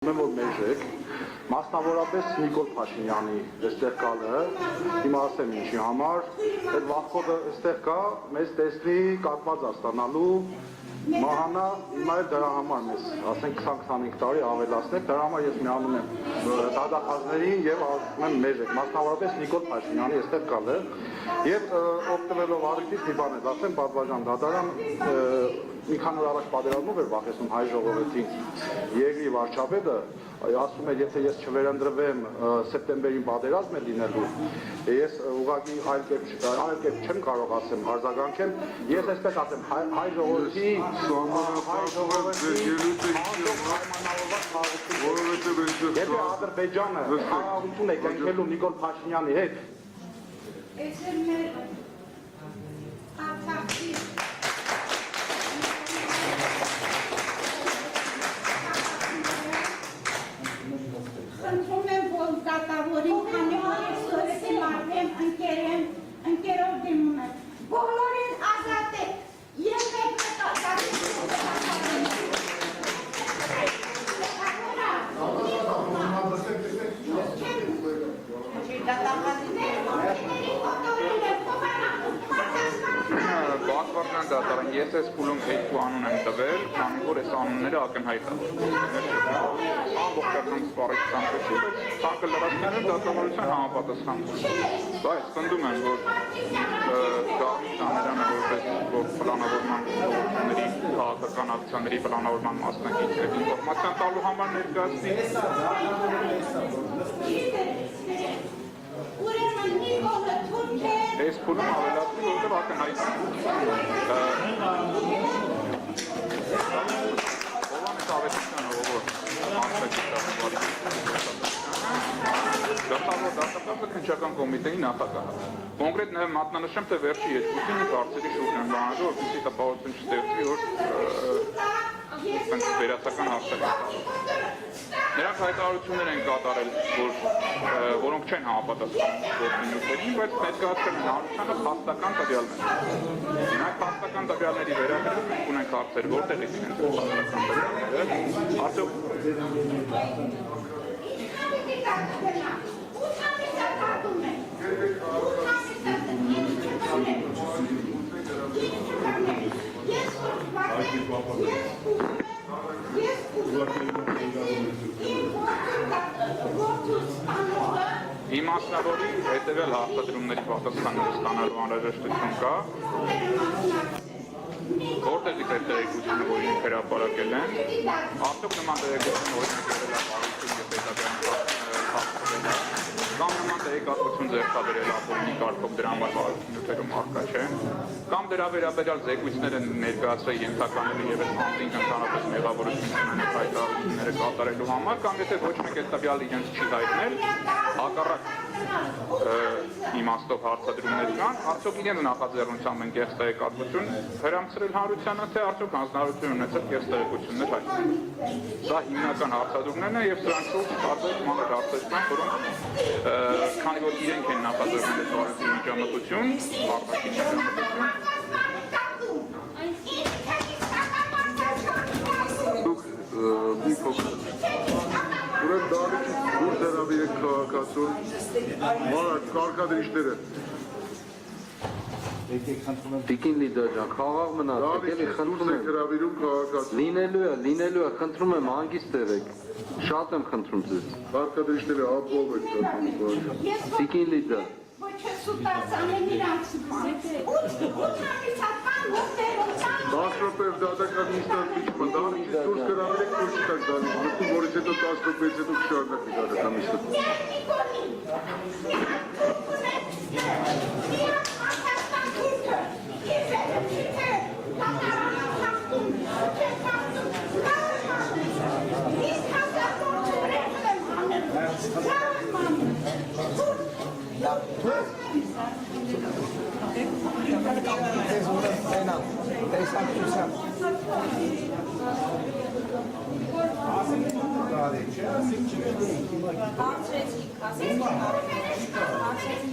Որ մեժեք, մասնավորապես Նիկոլ Փաշինյանի այստեղ գալը, հիմա ասեմ ինչի համար, այդ վախկոդը այստեղ կա, մեզ տեսնի կատված ստանալու, մահանա, հիմա էլ դրա համար մեզ, ասենք 20-25 տարի ավելացնեք, դրա համար ես միանում եմ դատախազներին եւ ասում եմ մեժեք, մասնավորապես Նիկոլ Փաշինյանի այստեղ գալը, եւ օգտվելով առիթից մի բան եմ ասեմ, Բադվաժան դատարան մի քանի օր առաջ պատերազմով էր վախեցնում հայ ժողովրդին Եգրի վարչապետը ասում էր եթե ես չվերընտրվեմ սեպտեմբերին պատերազմ է լինելու ես ուղղակի այլ կերպ չեմ կարող ասեմ հարձագանքեմ ես այսպես ասեմ հայ ժողովրդի եթե Ադրբեջանը խաղաղություն է կնքելու Նիկոլ Փաշինյանի հետ Խնդրում եմ որ դատավորին քանի որ ես սովետի մարդեմ ընկերով դիմում եմ բոլորին ազատեք եւ մեկ Բադվաժան դատարան ես այս փուլում երկու անուն եմ տվել, քանի որ այս անունները ակնհայտ են։ Ամբողջական սպառիչության պետք է ցանկը լրացնելը դատավորության համապատասխան։ Բայց պնդում եմ, որ Դավիթյաները որպես պլանավորման գործողությունների քաղաքական ակցիաների պլանավորման մասնակից է ինֆորմացիա տալու համար ներկայացնի։ Ուրեմն Նիկոլը թուրք է Այս փուլում ավելացնի, որտեղ ակնհայտ է։ Ովան է ավետությանը, որ Գլխավոր դատապարտը քննչական կոմիտեի նախագահը։ Կոնկրետ նաև մատնանշեմ, թե վերջի երկուսին հարցերի շուրջ են բանալու, որպեսզի տպավորություն չստեղծվի, որ վերացական հարցեր։ Նրանք հայտարարություններ են կատարել, որոնք չեն համապատասխանում գործունեություններին, բայց ներկայացրել են հանրությանը փաստական տվյալներ։ Նրանք փաստական տվյալների վերաբերյալ ունենք հարցեր, որտեղից են փաստական տվյալները, արդյոք իմաստնավորի հետևյալ հաստատումների պատասխաններ ստանալու անհրաժեշտություն կա, որտեղից այդ տեղեկությունը, որ իրենք հրապարակել են, արդյոք նման տեղեկություն օրինակ եղել է բարություն եւ պետական կամ նման տեղեկատվություն ձեռքաբերել ապօրինի կարգով դրա համար բարություններում առկա չէ, կամ դրա վերաբերյալ զեկույցներ են ներկայացրել ենթականների եւ անձինք ընդհանրապես մեղավորություն ունեն հայտարարությունները կատարելու համար, կամ եթե ոչ մեկ այդ տվյալը իրենց չի հայտնել, հակառակ իմաստով հարցադրումներ կան, արդյոք իրենց նախաձեռնությամբ են կեղծ տեղեկատվություն հրամցրել հանրությանը, թե արդյոք հանձնարարություն ունեցել կեղծ տեղեկություններ հայտնել։ Դա հիմնական հարցադրումներն են եւ սրանք շուրջ տարբեր մանր հարցեր կան, որոնք քանի որ իրենք են նախաձեռնել բարություն միջամտություն, արտաքին միջամտություն։ Դուք մի փոքր Ուրեմն դարիքից դուրս հրավիրեք քաղաքացուն, կարգադրիչները։ Տիկին լիդեր ջան, խաղաղ մնացեք, էլի խնդրում եմ։ հրավիրում քաղաքացուն։ Լինելու է, խնդրում եմ, հանգիստ եղեք։ Շատ եմ խնդրում ձեզ։ Կարգադրիչները ապով եք Տիկին լիդեր։ Ոչ է սուտասանեն իրանց Դաս րոպեև դատական նիստարկիչ դարիքից դուրս հրավիրեք, որ չտակ դարիք, մտում, որից հետո 10 րոպեից հետո կշարունակի դատական նիստը։ Հարցրեցիք, ասեցիք,